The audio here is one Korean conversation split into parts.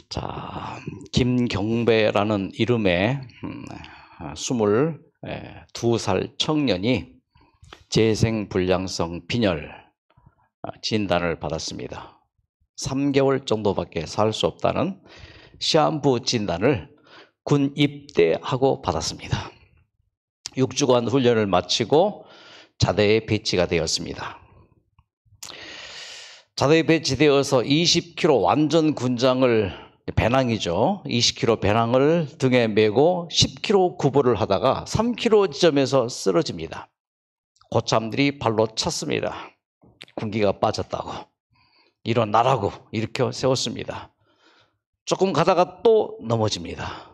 자, 김경배라는 이름의 22살 청년이 재생불량성 빈혈 진단을 받았습니다. 3개월 정도밖에 살 수 없다는 시한부 진단을 군 입대하고 받았습니다. 6주간 훈련을 마치고 자대에 배치가 되었습니다. 자대에 배치되어서 20km 완전 군장을 배낭이죠. 20km 배낭을 등에 메고 10km 구보를 하다가 3km 지점에서 쓰러집니다. 고참들이 발로 찼습니다. 군기가 빠졌다고. 일어나라고 일으켜 세웠습니다. 조금 가다가 또 넘어집니다.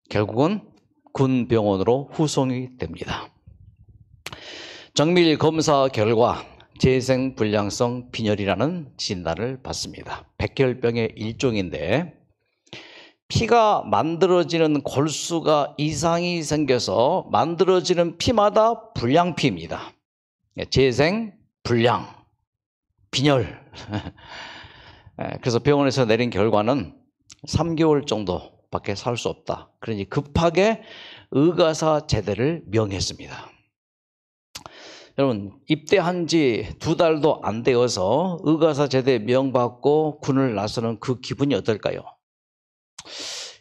결국은 군병원으로 후송이 됩니다. 정밀 검사 결과 재생불량성 빈혈이라는 진단을 받습니다. 백혈병의 일종인데 피가 만들어지는 골수가 이상이 생겨서 만들어지는 피마다 불량피입니다. 재생불량, 빈혈. 그래서 병원에서 내린 결과는 3개월 정도밖에 살 수 없다. 그러니 급하게 의가사 제대를 명했습니다. 여러분, 입대한 지 2달도 안 되어서 의가사 제대 명받고 군을 나서는 그 기분이 어떨까요?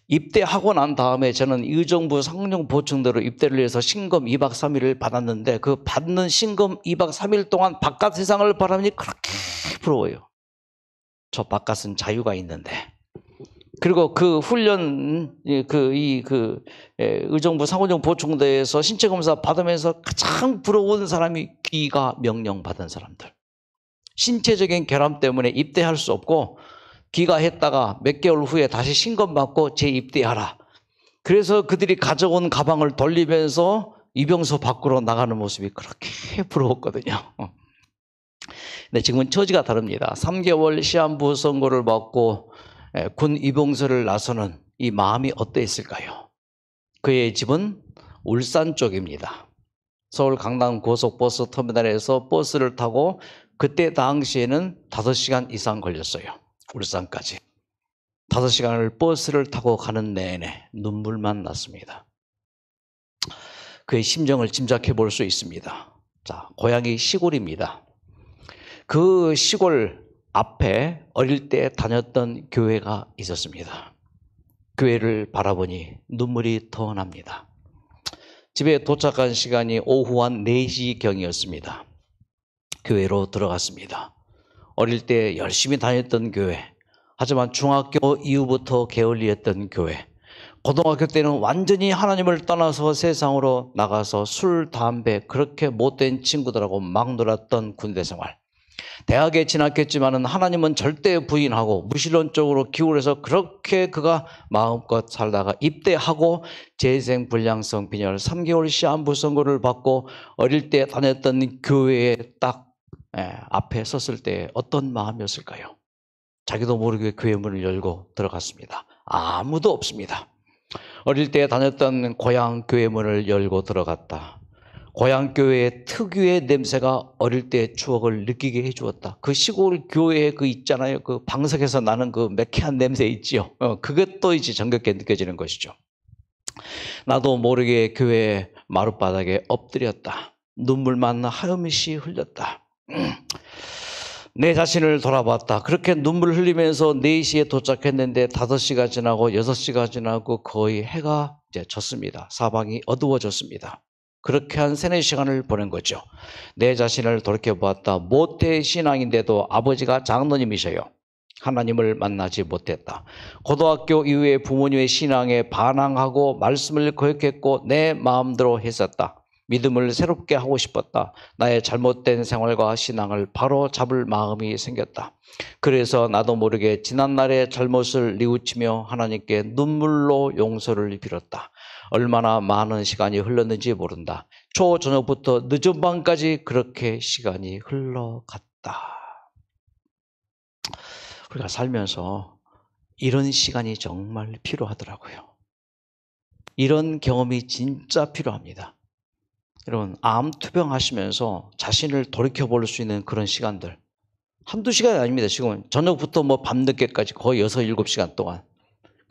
입대하고 난 다음에 저는 의정부 상령 보충대로 입대를 해서 신검 2박 3일을 받았는데 그 받는 신검 2박 3일 동안 바깥 세상을 바라보니 그렇게 부러워요. 저 바깥은 자유가 있는데. 그리고 그 훈련, 의정부 상호령 보충대에서 신체검사 받으면서 가장 부러운 사람이 귀가 명령받은 사람들. 신체적인 결함 때문에 입대할 수 없고 귀가했다가 몇 개월 후에 다시 신검받고 재입대하라. 그래서 그들이 가져온 가방을 돌리면서 이병소 밖으로 나가는 모습이 그렇게 부러웠거든요. 근데 지금은 처지가 다릅니다. 3개월 시한부 선고를 받고 군 이봉서를 나서는 이 마음이 어떠했을까요? 그의 집은 울산 쪽입니다. 서울 강남 고속버스 터미널에서 버스를 타고 그때 당시에는 5시간 이상 걸렸어요. 울산까지. 5시간을 버스를 타고 가는 내내 눈물만 났습니다. 그의 심정을 짐작해 볼 수 있습니다. 자, 고향이 시골입니다. 그 시골 앞에 어릴 때 다녔던 교회가 있었습니다. 교회를 바라보니 눈물이 더 납니다. 집에 도착한 시간이 오후 한 4시경이었습니다. 교회로 들어갔습니다. 어릴 때 열심히 다녔던 교회, 하지만 중학교 이후부터 게을리했던 교회, 고등학교 때는 완전히 하나님을 떠나서 세상으로 나가서 술, 담배, 그렇게 못된 친구들하고 막 놀았던 군대 생활, 대학에 진학했지만 하나님은 절대 부인하고 무신론적으로 기울여서 그렇게 그가 마음껏 살다가 입대하고 재생불량성 빈혈 3개월 시한부 선고를 받고 어릴 때 다녔던 교회에 딱 앞에 섰을 때 어떤 마음이었을까요? 자기도 모르게 교회 문을 열고 들어갔습니다. 아무도 없습니다. 어릴 때 다녔던 고향 교회 문을 열고 들어갔다. 고향 교회의 특유의 냄새가 어릴 때 추억을 느끼게 해주었다. 그 시골 교회에 그 있잖아요. 그 방석에서 나는 그 매캐한 냄새 있지요. 그것도 이제 정겹게 느껴지는 것이죠. 나도 모르게 교회 마룻바닥에 엎드렸다. 눈물만 하염없이 흘렸다. 내 자신을 돌아봤다. 그렇게 눈물 흘리면서 4시에 도착했는데 5시가 지나고 6시가 지나고 거의 해가 이제 졌습니다. 사방이 어두워졌습니다. 그렇게 한 3-4시간을 보낸 거죠. 내 자신을 돌이켜보았다. 모태신앙인데도 아버지가 장로님이셔요. 하나님을 만나지 못했다. 고등학교 이후에 부모님의 신앙에 반항하고 말씀을 거역했고 내 마음대로 했었다. 믿음을 새롭게 하고 싶었다. 나의 잘못된 생활과 신앙을 바로 잡을 마음이 생겼다. 그래서 나도 모르게 지난날의 잘못을 뉘우치며 하나님께 눈물로 용서를 빌었다. 얼마나 많은 시간이 흘렀는지 모른다. 초저녁부터 늦은 밤까지 그렇게 시간이 흘러갔다. 우리가 살면서 이런 시간이 정말 필요하더라고요. 이런 경험이 진짜 필요합니다. 여러분, 암 투병하시면서 자신을 돌이켜볼 수 있는 그런 시간들 한두 시간이 아닙니다. 지금 저녁부터 밤늦게까지 거의 6-7시간 동안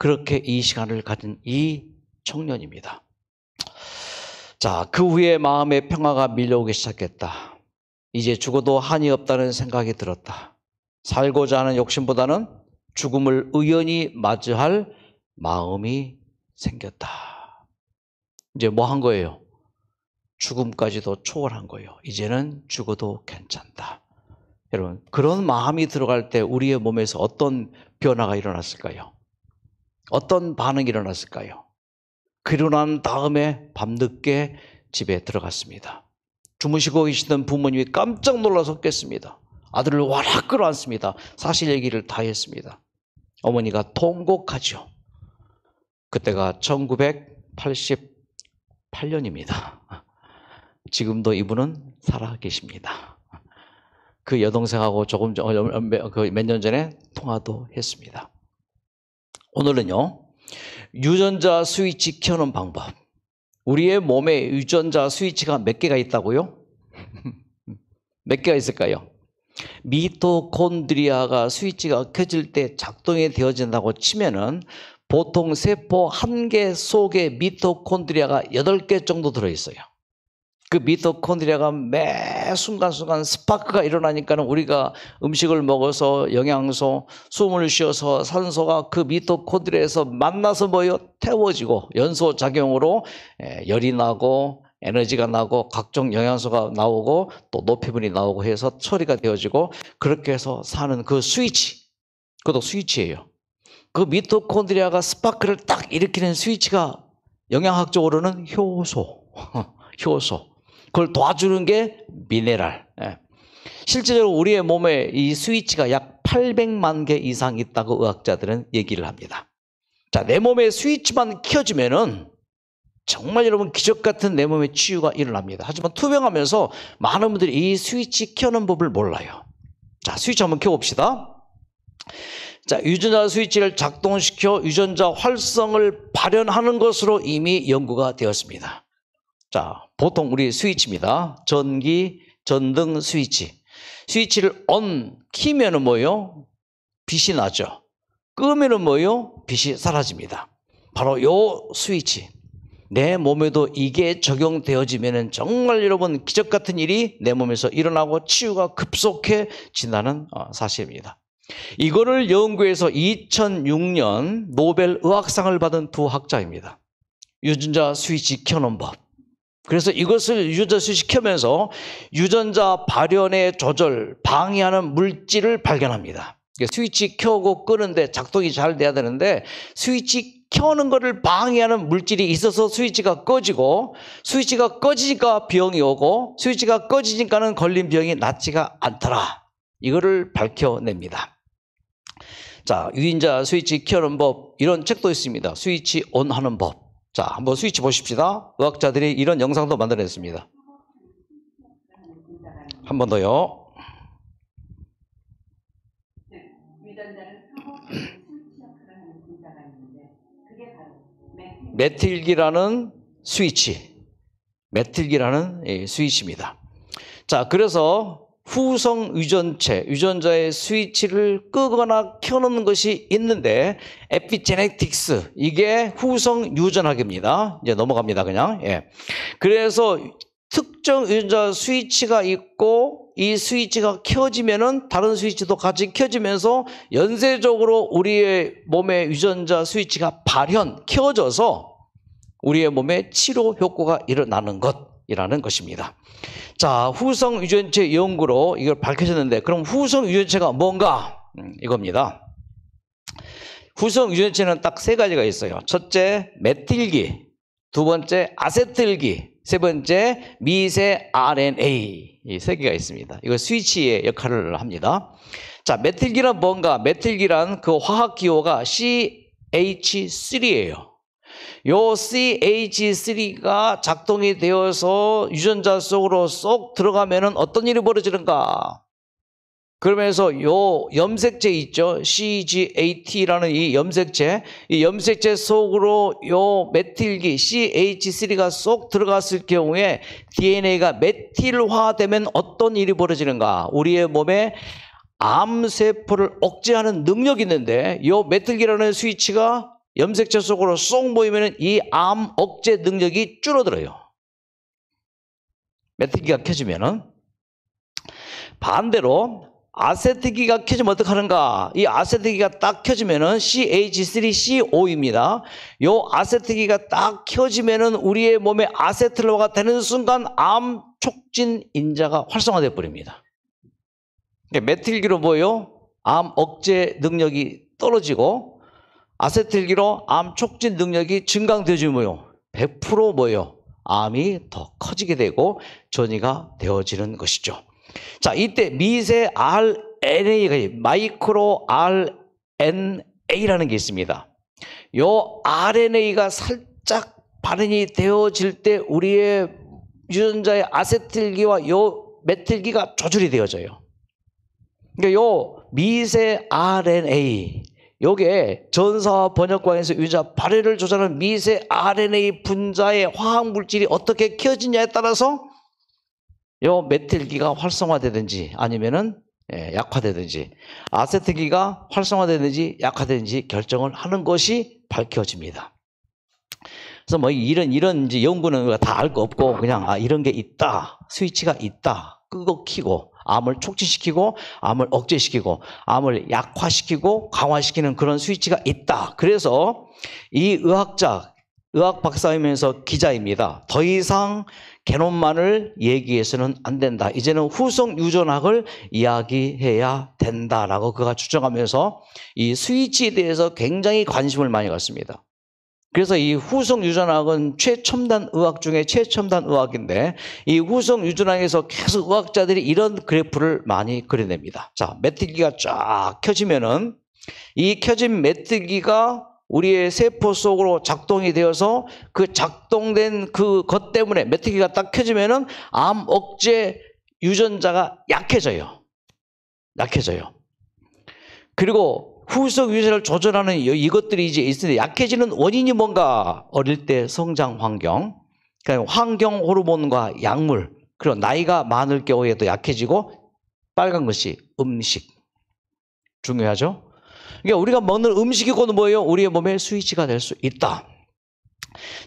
그렇게 이 시간을 가진 이 청년입니다. 자, 그 후에 마음의 평화가 밀려오기 시작했다. 이제 죽어도 한이 없다는 생각이 들었다. 살고자 하는 욕심보다는 죽음을 의연히 맞이할 마음이 생겼다. 이제 뭐 한 거예요? 죽음까지도 초월한 거예요. 이제는 죽어도 괜찮다. 여러분, 그런 마음이 들어갈 때 우리의 몸에서 어떤 변화가 일어났을까요? 어떤 반응이 일어났을까요? 그러고 난 다음에 밤늦게 집에 들어갔습니다. 주무시고 계시던 부모님이 깜짝 놀라셨겠습니다. 아들을 와락 끌어안습니다. 사실 얘기를 다 했습니다. 어머니가 통곡하죠. 그때가 1988년입니다. 지금도 이분은 살아 계십니다. 그 여동생하고 몇 년 전에 통화도 했습니다. 오늘은요, 유전자 스위치 켜는 방법. 우리의 몸에 유전자 스위치가 몇 개가 있다고요? 몇 개가 있을까요? 미토콘드리아가 스위치가 켜질 때 작동이 되어진다고 치면은 보통 세포 한 개 속에 미토콘드리아가 8개 정도 들어있어요. 그 미토콘드리아가 매 순간순간 스파크가 일어나니까는 우리가 음식을 먹어서 영양소, 숨을 쉬어서 산소가 그 미토콘드리아에서 만나서 태워지고 연소작용으로 열이 나고 에너지가 나고 각종 영양소가 나오고 또 노폐물이 나오고 해서 처리가 되어지고 그렇게 해서 사는 그 스위치, 그것도 스위치예요. 그 미토콘드리아가 스파크를 딱 일으키는 스위치가 영양학적으로는 효소. 그걸 도와주는 게 미네랄. 실제적으로 우리의 몸에 이 스위치가 약 800만 개 이상 있다고 의학자들은 얘기를 합니다. 자, 내 몸에 스위치만 켜지면은 정말 여러분 기적 같은 내 몸의 치유가 일어납니다. 하지만 투병하면서 많은 분들이 이 스위치 켜는 법을 몰라요. 자, 스위치 한번 켜봅시다. 자, 유전자 스위치를 작동시켜 유전자 활성을 발현하는 것으로 이미 연구가 되었습니다. 자, 보통 우리 스위치입니다. 전기, 전등 스위치. 스위치를 키면은 뭐예요? 빛이 나죠. 끄면은 뭐예요? 빛이 사라집니다. 바로 요 스위치. 내 몸에도 이게 적용되어지면은 정말 여러분 기적 같은 일이 내 몸에서 일어나고 치유가 급속해진다는 사실입니다. 이거를 연구해서 2006년 노벨 의학상을 받은 두 학자입니다. 유전자 스위치 켜는 법. 그래서 이것을 유전자 스위치 켜면서 유전자 발현의 조절, 방해하는 물질을 발견합니다. 스위치 켜고 끄는데 작동이 잘 돼야 되는데 스위치 켜는 것을 방해하는 물질이 있어서 스위치가 꺼지고 스위치가 꺼지니까 병이 오고 스위치가 꺼지니까는 걸린 병이 낫지가 않더라. 이거를 밝혀냅니다. 자, 유전자 스위치 켜는 법, 이런 책도 있습니다. 스위치 온 하는 법. 자, 한번 스위치 보십시다. 의학자들이 이런 영상도 만들어냈습니다. 한 번 더요. 메틸기라는 스위치. 메틸기라는 스위치입니다. 자, 그래서 후성 유전체, 유전자의 스위치를 끄거나 켜놓는 것이 있는데 에피제네틱스, 이게 후성 유전학입니다. 이제 넘어갑니다, 그냥. 그래서 특정 유전자 스위치가 있고 이 스위치가 켜지면은 다른 스위치도 같이 켜지면서 연쇄적으로 우리의 몸의 유전자 스위치가 켜져서 우리의 몸에 치료 효과가 일어나는 것이라는 것입니다. 자, 후성 유전체 연구로 이걸 밝혀졌는데 그럼 후성 유전체가 뭔가? 이겁니다. 후성 유전체는 딱 세 가지가 있어요. 첫째, 메틸기. 두 번째, 아세틸기. 세 번째, 미세 RNA. 이 세 개가 있습니다. 이거 스위치의 역할을 합니다. 자, 메틸기란 뭔가? 메틸기란 그 화학 기호가 CH3예요. 요 CH3가 작동이 되어서 유전자 속으로 쏙 들어가면은 어떤 일이 벌어지는가? 그러면서 요 염색체 있죠? CGAT라는 이 염색체 속으로 요 메틸기 CH3가 쏙 들어갔을 경우에 DNA가 메틸화되면 어떤 일이 벌어지는가? 우리의 몸에 암세포를 억제하는 능력이 있는데 요 메틸기라는 스위치가 염색체 속으로 쏙 모이면 이 암 억제 능력이 줄어들어요. 메틸기가 켜지면은. 반대로 아세트기가 켜지면 어떡하는가? 이 아세트기가 딱 켜지면은 CH3CO입니다. 요 아세트기가 딱 켜지면은 우리의 몸에 아세틀로가 되는 순간 암 촉진 인자가 활성화돼 버립니다. 메틸기로 뭐예요? 암 억제 능력이 떨어지고 아세틸기로 암 촉진 능력이 증강되어지면 뭐예요? 100% 뭐예요? 암이 더 커지게 되고 전이가 되어지는 것이죠. 자, 이때 미세 RNA가 마이크로 RNA라는 게 있습니다. 요 RNA가 살짝 발현이 되어질 때 우리의 유전자의 아세틸기와 요 메틸기가 조절이 되어져요. 그러니까 요 미세 RNA, 요게 전사와 번역광에서 유전자 발현을 조절하는 미세 RNA 분자의 화학물질이 어떻게 켜지냐에 따라서 요 메틸기가 활성화되든지 아니면은 약화되든지 아세틸기가 활성화되든지 약화되든지 결정을 하는 것이 밝혀집니다. 그래서 뭐 이런 이제 연구는 다 알 거 없고 그냥 이런 게 있다, 스위치가 있다, 끄고 키고 암을 촉진시키고 암을 억제시키고 암을 약화시키고 강화시키는 그런 스위치가 있다. 그래서 이 의학 박사이면서 기자입니다. 더 이상 게놈만을 얘기해서는 안 된다. 이제는 후속 유전학을 이야기해야 된다라고 그가 주장하면서 이 스위치에 대해서 굉장히 관심을 많이 갖습니다. 그래서 이 후속 유전학은 최첨단 의학 중에 최첨단 의학인데 이 후속 유전학에서 계속 의학자들이 이런 그래프를 많이 그려냅니다. 자, 메틸기가 쫙 켜지면은 이 켜진 메틸기가 우리의 세포 속으로 작동이 되어서 그 작동된 그것 때문에 메틸기가 딱 켜지면은 암 억제 유전자가 약해져요. 그리고 후속 유전을 조절하는 이것들이 이제 있는데 약해지는 원인이 뭔가? 어릴 때 성장 환경, 그러니까 환경 호르몬과 약물, 그리고 나이가 많을 경우에도 약해지고 빨간 것이 음식. 중요하죠? 그러니까 우리가 먹는 음식이고는 뭐예요? 우리의 몸에 스위치가 될 수 있다.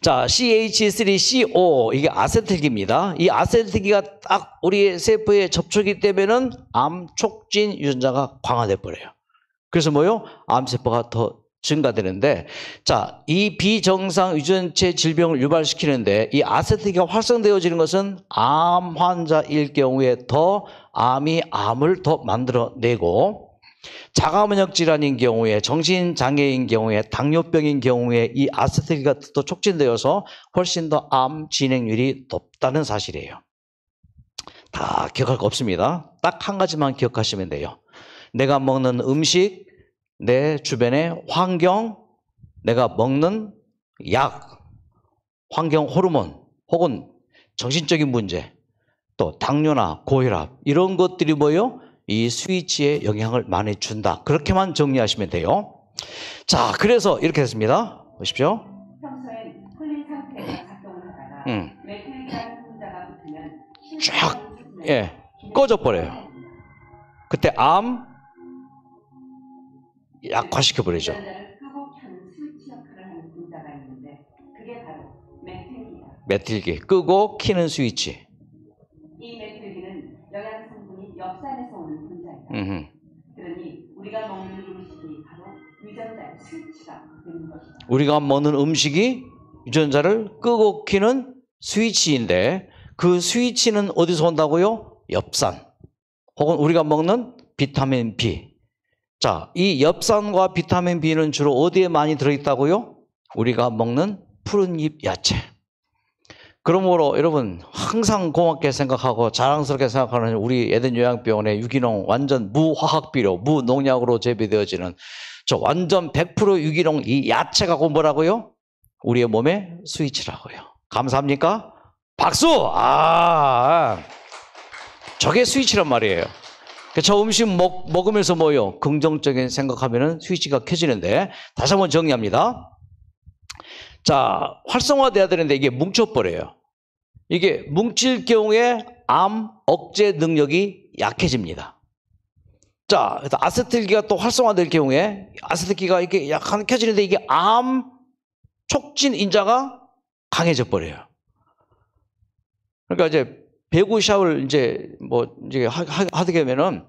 자, CH3CO 이게 아세틸기입니다. 이 아세틸기가 딱 우리의 세포에 접촉이 되면은 암 촉진 유전자가 강화돼 버려요. 그래서 뭐요? 암세포가 더 증가되는데, 자, 이 비정상 유전체 질병을 유발시키는데 이 아세틸기가 활성되어지는 것은 암 환자일 경우에 더 암을 더 만들어내고, 자가면역 질환인 경우에, 정신장애인 경우에, 당뇨병인 경우에 이 아세틸기가 더 촉진되어서 훨씬 더 암 진행률이 높다는 사실이에요. 다 기억할 거 없습니다. 딱 한 가지만 기억하시면 돼요. 내가 먹는 음식, 내 주변의 환경, 내가 먹는 약, 환경 호르몬, 혹은 정신적인 문제, 또 당뇨나 고혈압 이런 것들이 뭐예요? 이 스위치에 영향을 많이 준다. 그렇게만 정리하시면 돼요. 자, 그래서 이렇게 됐습니다. 보십시오. 평소엔 풀린 상태에서 작동을 하다가 메틸이라는 분자가 붙으면 쫙 꺼져버려요. 그때 암 약화시켜버리죠. 유전자를 끄고 켜는 스위치 역할을 하는 분자가 있는데 그게 바로 메틸기다. 메틸기 끄고 키는 스위치. 이 메틸기는 영양 성분이 엽산에서 오는 분자이다. 그러니 우리가 먹는 음식이 바로 유전자의 스위치가 되는 것이다. 우리가 먹는 음식이 유전자를 끄고 키는 스위치인데 그 스위치는 어디서 온다고요? 엽산 혹은 우리가 먹는 비타민 B. 자, 이 엽산과 비타민 B는 주로 어디에 많이 들어있다고요? 우리가 먹는 푸른잎 야채. 그러므로 여러분 항상 고맙게 생각하고 자랑스럽게 생각하는 우리 에덴 요양병원의 유기농 완전 무화학비료, 무농약으로 재배되어지는 저 완전 100% 유기농 이 야채가 뭐라고요? 우리의 몸에 스위치라고요. 감사합니까? 박수! 저게 스위치란 말이에요. 저 음식 먹으면서 뭐요? 긍정적인 생각하면은 스위치가 켜지는데, 다시 한번 정리합니다. 자, 활성화돼야 되는데 이게 뭉쳐버려요. 이게 뭉칠 경우에 암 억제 능력이 약해집니다. 자, 그래서 아세틸기가 또 활성화될 경우에 아세틸기가 이렇게 약간 켜지는데 이게 암 촉진 인자가 강해져 버려요. 그러니까 이제 배구 샷을 이제 하게 되면은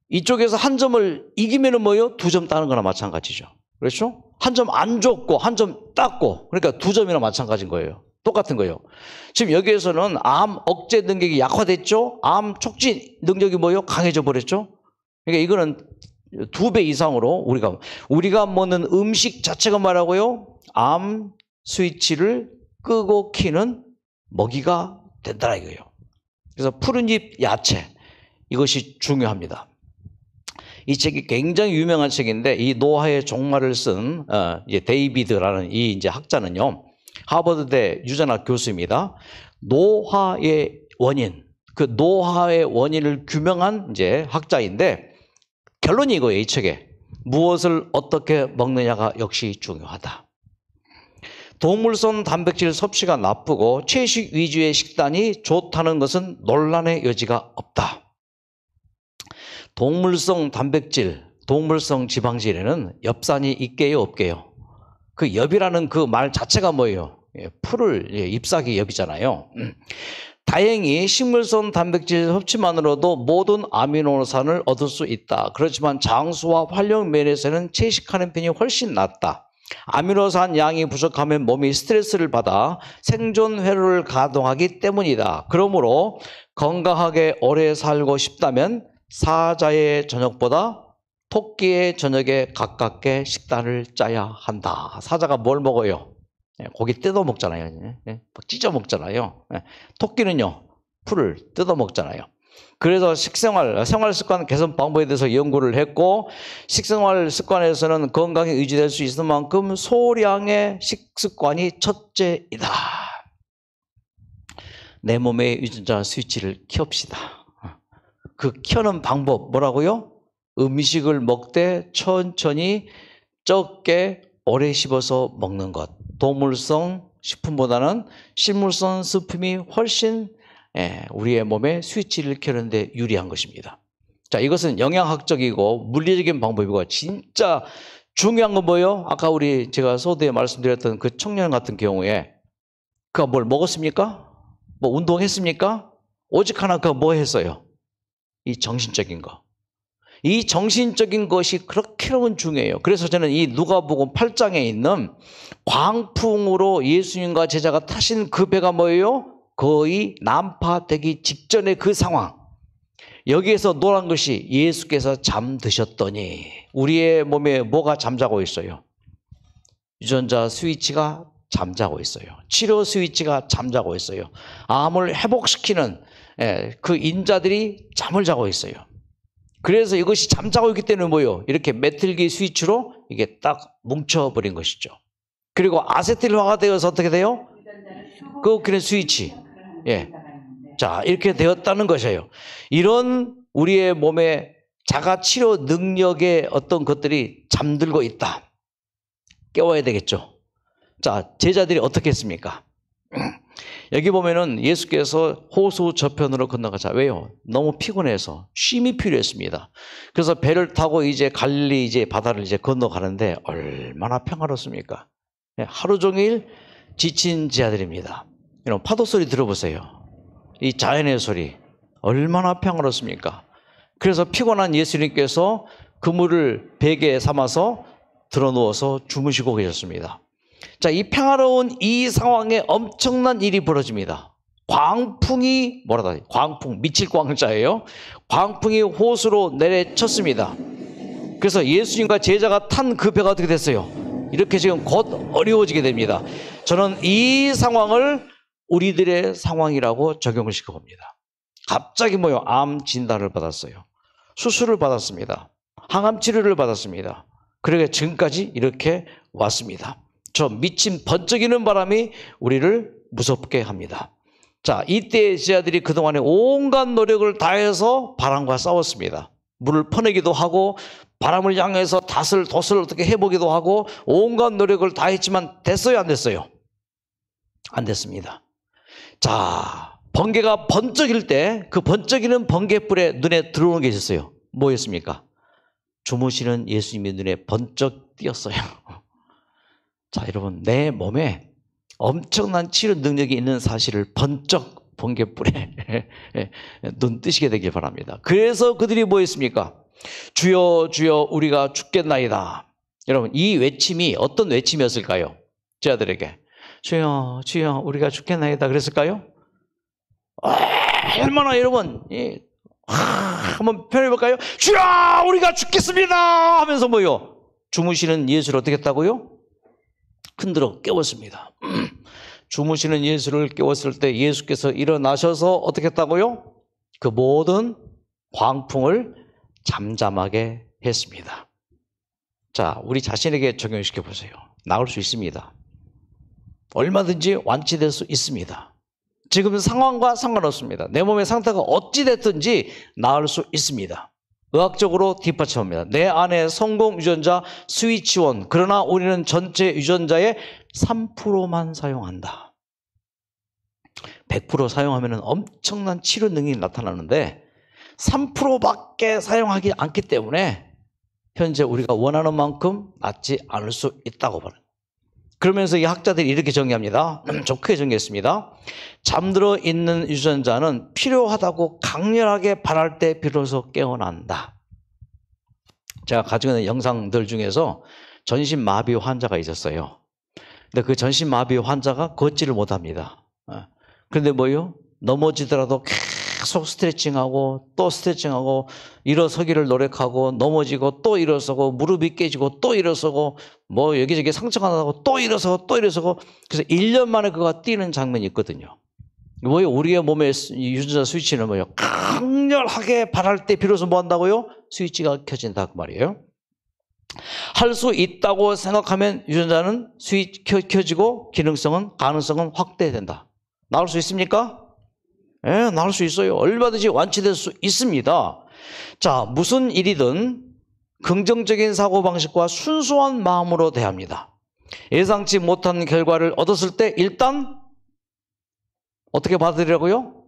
이쪽에서 한 점을 이기면은 뭐요? 2점 따는 거나 마찬가지죠. 그렇죠? 한 점 안 줬고 한 점 땄고 그러니까 2점이나 마찬가지인 거예요. 똑같은 거예요. 지금 여기에서는 암 억제 능력이 약화됐죠? 암 촉진 능력이 뭐요? 강해져 버렸죠? 그러니까 이거는 2배 이상으로 우리가 먹는 음식 자체가 말하고요. 암 스위치를 끄고 키는 먹이가 된다 이거예요. 그래서 푸른잎 야채 이것이 중요합니다. 이 책이 굉장히 유명한 책인데 이 노화의 종말을 쓴 이제 데이비드라는 이 이제 학자는요. 하버드대 유전학 교수입니다. 노화의 원인, 그 노화의 원인을 규명한 이제 학자인데 결론이 이거예요. 이 책에 무엇을 어떻게 먹느냐가 역시 중요하다. 동물성 단백질 섭취가 나쁘고 채식 위주의 식단이 좋다는 것은 논란의 여지가 없다. 동물성 단백질, 동물성 지방질에는 엽산이 있게요, 없게요? 그 엽이라는 그 말 자체가 뭐예요? 풀을 잎사귀 엽이잖아요. 다행히 식물성 단백질 섭취만으로도 모든 아미노산을 얻을 수 있다. 그렇지만 장수와 활력 면에서는 채식하는 편이 훨씬 낫다. 아미노산 양이 부족하면 몸이 스트레스를 받아 생존 회로를 가동하기 때문이다. 그러므로 건강하게 오래 살고 싶다면 사자의 저녁보다 토끼의 저녁에 가깝게 식단을 짜야 한다. 사자가 뭘 먹어요? 고기 뜯어 먹잖아요. 찢어 먹잖아요. 토끼는요, 풀을 뜯어 먹잖아요. 그래서 생활 습관 개선 방법에 대해서 연구를 했고, 식생활 습관에서는 건강에 유지될 수 있을 만큼 소량의 식습관이 첫째이다. 내 몸의 유전자 스위치를 켭시다. 그 켜는 방법 뭐라고요? 음식을 먹되 천천히 적게 오래 씹어서 먹는 것. 동물성 식품보다는 식물성 식품이 훨씬 우리의 몸에 스위치를 켜는데 유리한 것입니다. 자, 이것은 영양학적이고 물리적인 방법이고 진짜 중요한 건 뭐예요? 아까 제가 소두에 말씀드렸던 그 청년 같은 경우에 그가 뭘 먹었습니까? 뭐 운동했습니까? 오직 하나 그가 뭐 했어요? 이 정신적인 거. 이 정신적인 것이 그렇게는 중요해요. 그래서 저는 이 누가복음 8장에 있는 광풍으로 예수님과 제자가 타신 그 배가 뭐예요? 거의 난파되기 직전의 그 상황. 여기에서 노란 것이 예수께서 잠드셨더니 우리의 몸에 뭐가 잠자고 있어요? 유전자 스위치가 잠자고 있어요. 치료 스위치가 잠자고 있어요. 암을 회복시키는 그 인자들이 잠을 자고 있어요. 그래서 이것이 잠자고 있기 때문에 뭐예요? 이렇게 메틸기 스위치로 이게 딱 뭉쳐버린 것이죠. 그리고 아세틸화가 되어서 어떻게 돼요? 그런 스위치. 자, 이렇게 되었다는 것이에요. 이런 우리의 몸에 자가 치료 능력의 어떤 것들이 잠들고 있다. 깨워야 되겠죠. 자, 제자들이 어떻게 했습니까? 여기 보면은 예수께서 호수 저편으로 건너가자. 왜요? 너무 피곤해서 쉼이 필요했습니다. 그래서 배를 타고 이제 갈릴리 이제 바다를 이제 건너가는데 얼마나 평화롭습니까? 하루 종일 지친 제자들입니다. 여러분 파도 소리 들어보세요. 이 자연의 소리 얼마나 평화롭습니까? 그래서 피곤한 예수님께서 그물을 베개에 삼아서 들어누워서 주무시고 계셨습니다. 자, 이 평화로운 이 상황에 엄청난 일이 벌어집니다. 광풍이 광풍, 미칠 광자예요. 광풍이 호수로 내려쳤습니다. 그래서 예수님과 제자가 탄 그 배가 어떻게 됐어요? 이렇게 지금 곧 어려워지게 됩니다. 저는 이 상황을 우리들의 상황이라고 적용을 시켜봅니다. 갑자기 암 진단을 받았어요. 수술을 받았습니다. 항암 치료를 받았습니다. 그러게 지금까지 이렇게 왔습니다. 저 미친 번쩍이는 바람이 우리를 무섭게 합니다. 자, 이때 제자들이 그동안에 온갖 노력을 다해서 바람과 싸웠습니다. 물을 퍼내기도 하고 바람을 향해서 돛을 어떻게 해보기도 하고 온갖 노력을 다했지만 됐어요, 안 됐어요? 안 됐습니다. 자, 번개가 번쩍일 때 그 번쩍이는 번개불에 눈에 들어오는 게 있었어요. 뭐였습니까? 주무시는 예수님의 눈에 번쩍 띄었어요. 자, 여러분, 내 몸에 엄청난 치료 능력이 있는 사실을 번쩍 번개불에 눈 뜨시게 되길 바랍니다. 그래서 그들이 뭐 했습니까? 주여 주여 우리가 죽겠나이다. 여러분, 이 외침이 어떤 외침이었을까요? 제 아들에게 주여 주여 우리가 죽겠나이다 그랬을까요? 얼마나 여러분 한번 표현해볼까요? 주여 우리가 죽겠습니다 하면서 뭐요? 주무시는 예수를 어떻게 했다고요? 흔들어 깨웠습니다. 주무시는 예수를 깨웠을 때 예수께서 일어나셔서 어떻게 했다고요? 그 모든 광풍을 잠잠하게 했습니다. 자, 우리 자신에게 적용시켜 보세요. 나을 수 있습니다. 얼마든지 완치될 수 있습니다. 지금 상황과 상관없습니다. 내 몸의 상태가 어찌 됐든지 나을 수 있습니다. 의학적으로 뒷받침합니다. 내 안에 성공 유전자 스위치원, 그러나 우리는 전체 유전자의 3%만 사용한다. 100% 사용하면 엄청난 치료 능력이 나타나는데 3%밖에 사용하지 않기 때문에 현재 우리가 원하는 만큼 낫지 않을 수 있다고 봐요. 그러면서 이 학자들이 이렇게 정의합니다. 좀 크게 정의했습니다. 잠들어 있는 유전자는 필요하다고 강렬하게 바랄 때 비로소 깨어난다. 제가 가지고 있는 영상들 중에서 전신마비 환자가 있었어요. 근데 그 전신마비 환자가 걷지를 못합니다. 그런데 뭐요? 넘어지더라도 계속 스트레칭하고 또 스트레칭하고 일어서기를 노력하고 넘어지고 또 일어서고 무릎이 깨지고 또 일어서고 뭐 여기저기 상처가 나고 또 일어서고 또 일어서고 그래서 1년 만에 그가 뛰는 장면이 있거든요. 뭐요? 우리의 몸의 유전자 스위치는 뭐요? 강렬하게 바랄 때 비로소 뭐 한다고요? 스위치가 켜진다 그 말이에요. 할 수 있다고 생각하면 유전자는 스위치 켜지고 기능성은 가능성은 확대된다. 나올 수 있습니까? 예, 나올 수 있어요. 얼마든지 완치될 수 있습니다. 자, 무슨 일이든 긍정적인 사고방식과 순수한 마음으로 대합니다. 예상치 못한 결과를 얻었을 때 일단 어떻게 받으려고요?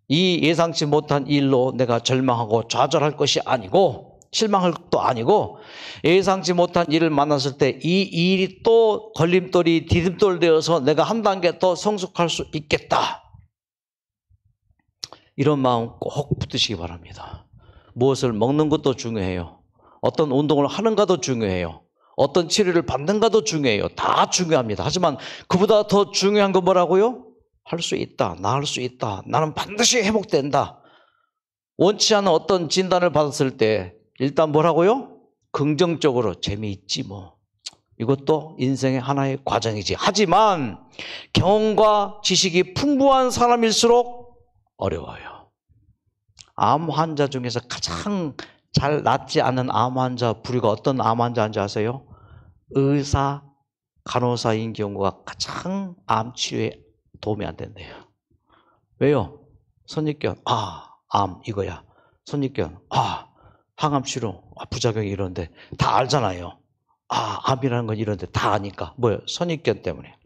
이 예상치 못한 일로 내가 절망하고 좌절할 것이 아니고 실망할 것도 아니고 예상치 못한 일을 만났을 때 이 일이 또 걸림돌이 디딤돌 되어서 내가 한 단계 더 성숙할 수 있겠다. 이런 마음 꼭 붙드시기 바랍니다. 무엇을 먹는 것도 중요해요. 어떤 운동을 하는가도 중요해요. 어떤 치료를 받는가도 중요해요. 다 중요합니다. 하지만 그보다 더 중요한 건 뭐라고요? 할 수 있다. 나 할 수 있다. 나는 반드시 회복된다. 원치 않은 어떤 진단을 받았을 때 일단 뭐라고요? 긍정적으로 재미있지 뭐. 이것도 인생의 하나의 과정이지. 하지만 경험과 지식이 풍부한 사람일수록 어려워요. 암 환자 중에서 가장 잘 낫지 않은 암 환자 부류가 어떤 암 환자인지 아세요? 의사, 간호사인 경우가 가장 암 치료에 도움이 안 된대요. 왜요? 선입견, 암 이거야. 선입견, 항암 치료, 부작용이 이런데 다 알잖아요. 암이라는 건 이런데 다 아니까. 뭐예요? 선입견 때문에.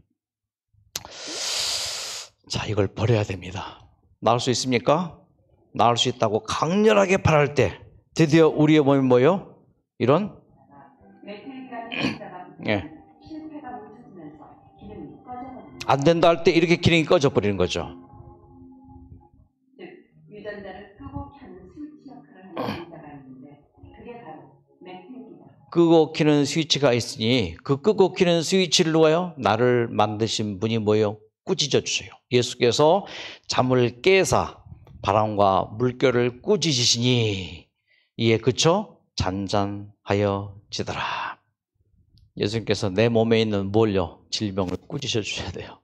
자, 이걸 버려야 됩니다. 나을 수 있습니까? 나을 수 있다고 강렬하게 바랄 때 드디어 우리의 몸이 뭐예요? 이런 실패가 멈춰지면서 기능이 꺼져버립니다. 안 된다 할 때 이렇게 기능이 꺼져버리는 거죠. 즉 유전자를 끄고 켜는 스위치 역할을 하는 유전자가 있는데 그게 바로 맥탱입니다. 끄고 켜는 스위치가 있으니 그 끄고 켜는 스위치를 누가요? 나를 만드신 분이 뭐예요? 꾸짖어 주세요. 예수께서 잠을 깨사 바람과 물결을 꾸짖으시니 이에 그쳐 잔잔하여지더라. 예수님께서 내 몸에 있는 뭘요? 질병을 꾸짖어 주셔야 돼요.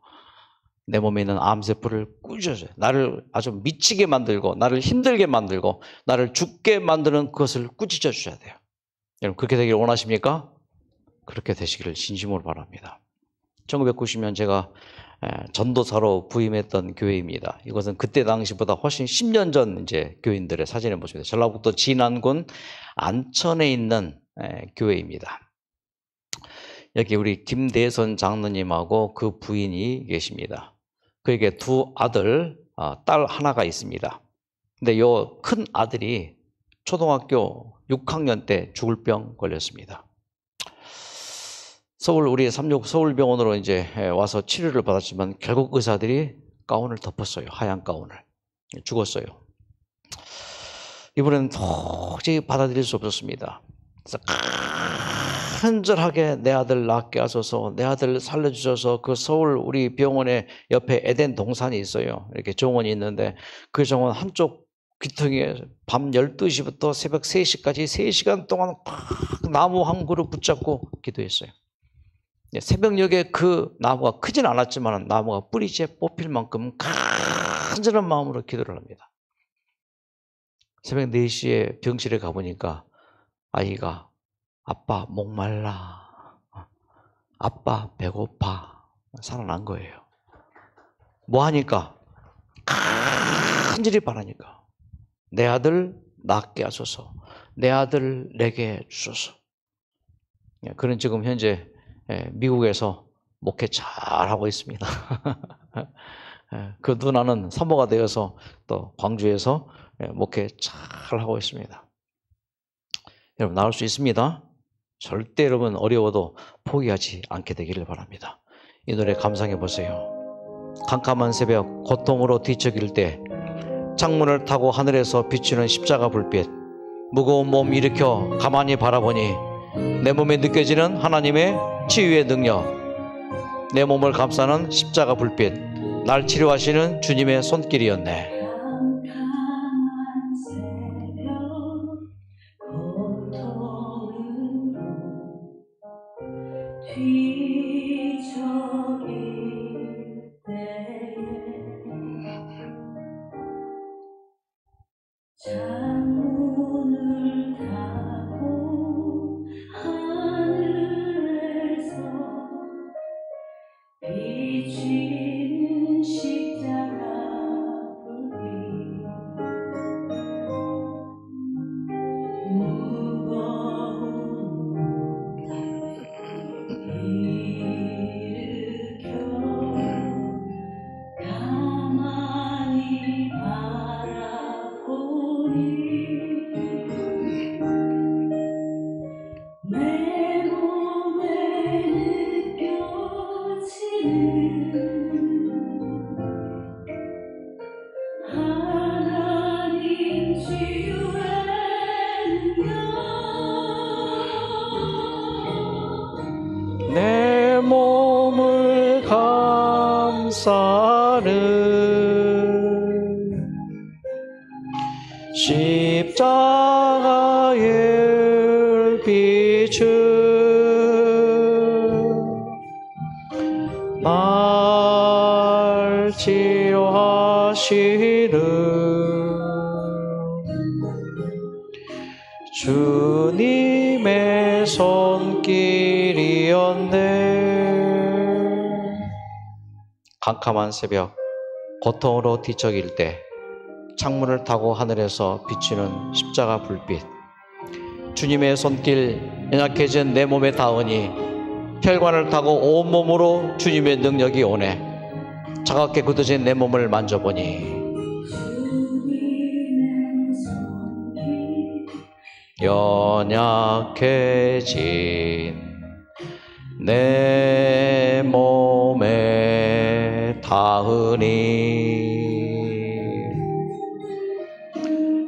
내 몸에 있는 암세포를 꾸짖어줘요. 나를 아주 미치게 만들고 나를 힘들게 만들고 나를 죽게 만드는 그것을 꾸짖어 주셔야 돼요. 여러분 그렇게 되기를 원하십니까? 그렇게 되시기를 진심으로 바랍니다. 1990년 제가 전도사로 부임했던 교회입니다. 이것은 그때 당시보다 훨씬 10년 전 이제 교인들의 사진을 보십니다. 전라북도 진안군 안천에 있는 교회입니다. 여기 우리 김대선 장로님하고 그 부인이 계십니다. 그에게 두 아들, 딸 하나가 있습니다. 근데 요 큰 아들이 초등학교 6학년 때 죽을 병 걸렸습니다. 우리 36 서울병원으로 이제 와서 치료를 받았지만 결국 의사들이 가운을 덮었어요. 하얀 가운을. 죽었어요. 이번에는 도저히 받아들일 수 없었습니다. 그래서 간절하게 내 아들 낫게 하소서, 내 아들 살려주셔서, 그 서울 우리 병원의 옆에 에덴 동산이 있어요. 이렇게 정원이 있는데 그 정원 한쪽 귀퉁이에 밤 12시부터 새벽 3시까지 3시간 동안 나무 한 그루 붙잡고 기도했어요. 새벽녘에 그 나무가 크진 않았지만 나무가 뿌리째 뽑힐 만큼 간절한 마음으로 기도를 합니다. 새벽 4시에 병실에 가보니까 아이가 아빠 목말라, 아빠 배고파, 살아난 거예요. 뭐 하니까? 간절히 바라니까 내 아들 낫게 하소서, 내 아들 내게 주소서. 그는 지금 현재 미국에서 목회 잘하고 있습니다. 그 누나는 사모가 되어서 또 광주에서 목회 잘하고 있습니다. 여러분, 나올 수 있습니다. 절대 여러분 어려워도 포기하지 않게 되기를 바랍니다. 이 노래 감상해 보세요. 캄캄한 새벽 고통으로 뒤척일 때 창문을 타고 하늘에서 비추는 십자가 불빛, 무거운 몸 일으켜 가만히 바라보니 내 몸에 느껴지는 하나님의 치유의 능력, 내 몸을 감싸는 십자가 불빛, 날 치료하시는 주님의 손길이었네. 창문을 타고 하늘에서 비치는 십자가 불빛, 무거운 일으켜 가만히 바라보니 내 몸에 느껴지는 하나님 치유의 능력, 내 몸을 감싸는 십자가의 빛은 날 치료하시는 주님의 손길이었네. 캄캄한 새벽 고통으로 뒤척일 때 창문을 타고 하늘에서 비추는 십자가 불빛, 주님의 손길 연약해진 내 몸에 닿으니 혈관을 타고 온몸으로 주님의 능력이 오네. 차갑게 굳어진 내 몸을 만져보니 연약해진 내 몸에 닿으니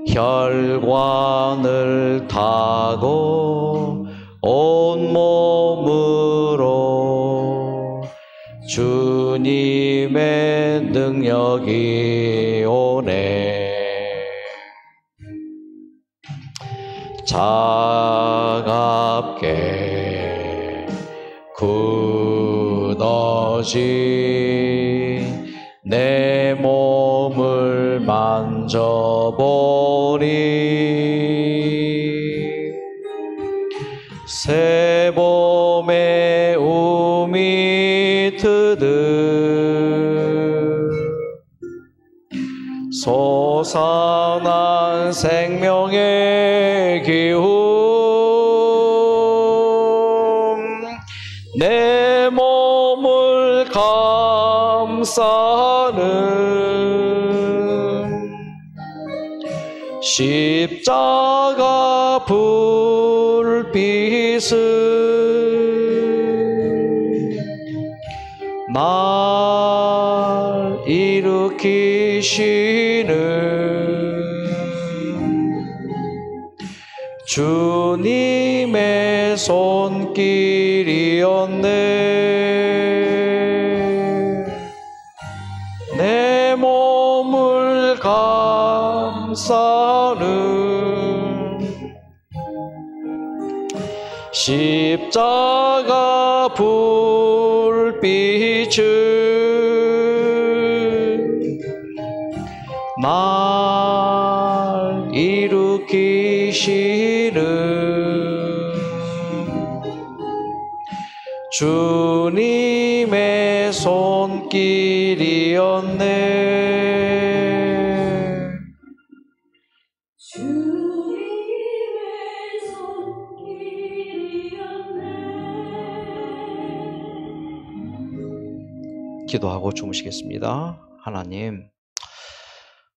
혈관을 타고 온몸으로 주님의 능력이 오네. 차갑게 굳어진 내 몸을 만져보니 새봄의 움이 트듯 솟아난 생명의 기운, 내 몸을 감싸는 십자가의 불빛을 날 일으키시는 주님의 손길이었네. 내 몸을 감싸는 십자가 불빛을 날 일으키시는 주님의 손길이었네. 주님의 손길이었네. 기도하고 주무시겠습니다. 하나님,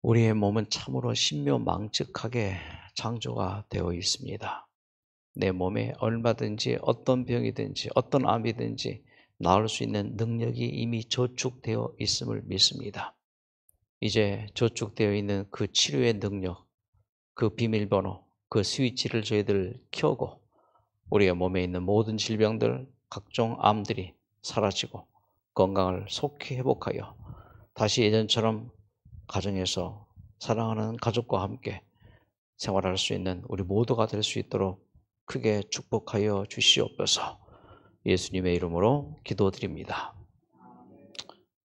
우리의 몸은 참으로 신묘망측하게 창조가 되어 있습니다. 내 몸에 얼마든지 어떤 병이든지 어떤 암이든지 나을 수 있는 능력이 이미 저축되어 있음을 믿습니다. 이제 저축되어 있는 그 치료의 능력, 그 비밀번호, 그 스위치를 저희들 켜고 우리의 몸에 있는 모든 질병들, 각종 암들이 사라지고 건강을 속히 회복하여 다시 예전처럼 가정에서 사랑하는 가족과 함께 생활할 수 있는 우리 모두가 될 수 있도록 크게 축복하여 주시옵소서. 예수님의 이름으로 기도드립니다.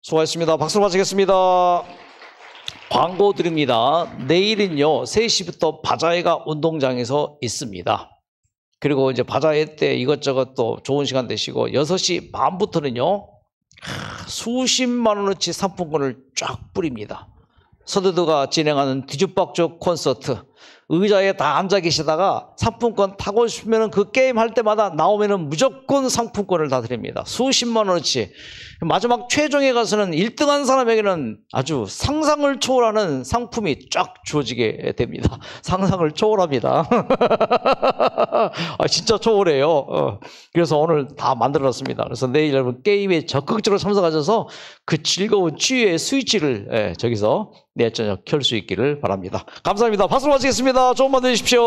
수고하셨습니다. 박수로 마치겠습니다. 광고 드립니다. 내일은요 3시부터 바자회가 운동장에서 있습니다. 그리고 이제 바자회 때 이것저것 또 좋은 시간 되시고 6시 반부터는요 수십만 원어치 상품권을 쫙 뿌립니다. 서두드가 진행하는 뒤죽박죽 콘서트, 의자에 다 앉아 계시다가 상품권 타고 싶으면 그 게임 할 때마다 나오면 무조건 상품권을 다 드립니다. 수십만 원어치. 마지막 최종에 가서는 1등한 사람에게는 아주 상상을 초월하는 상품이 쫙 주어지게 됩니다. 상상을 초월합니다. 진짜 초월해요. 그래서 오늘 다 만들어놨습니다. 그래서 내일 여러분 게임에 적극적으로 참석하셔서 그 즐거운 치유의 스위치를 저기서 내일 저녁 켤 수 있기를 바랍니다. 감사합니다. 박수로 마치겠습니다. 좋은 밤 되십시오.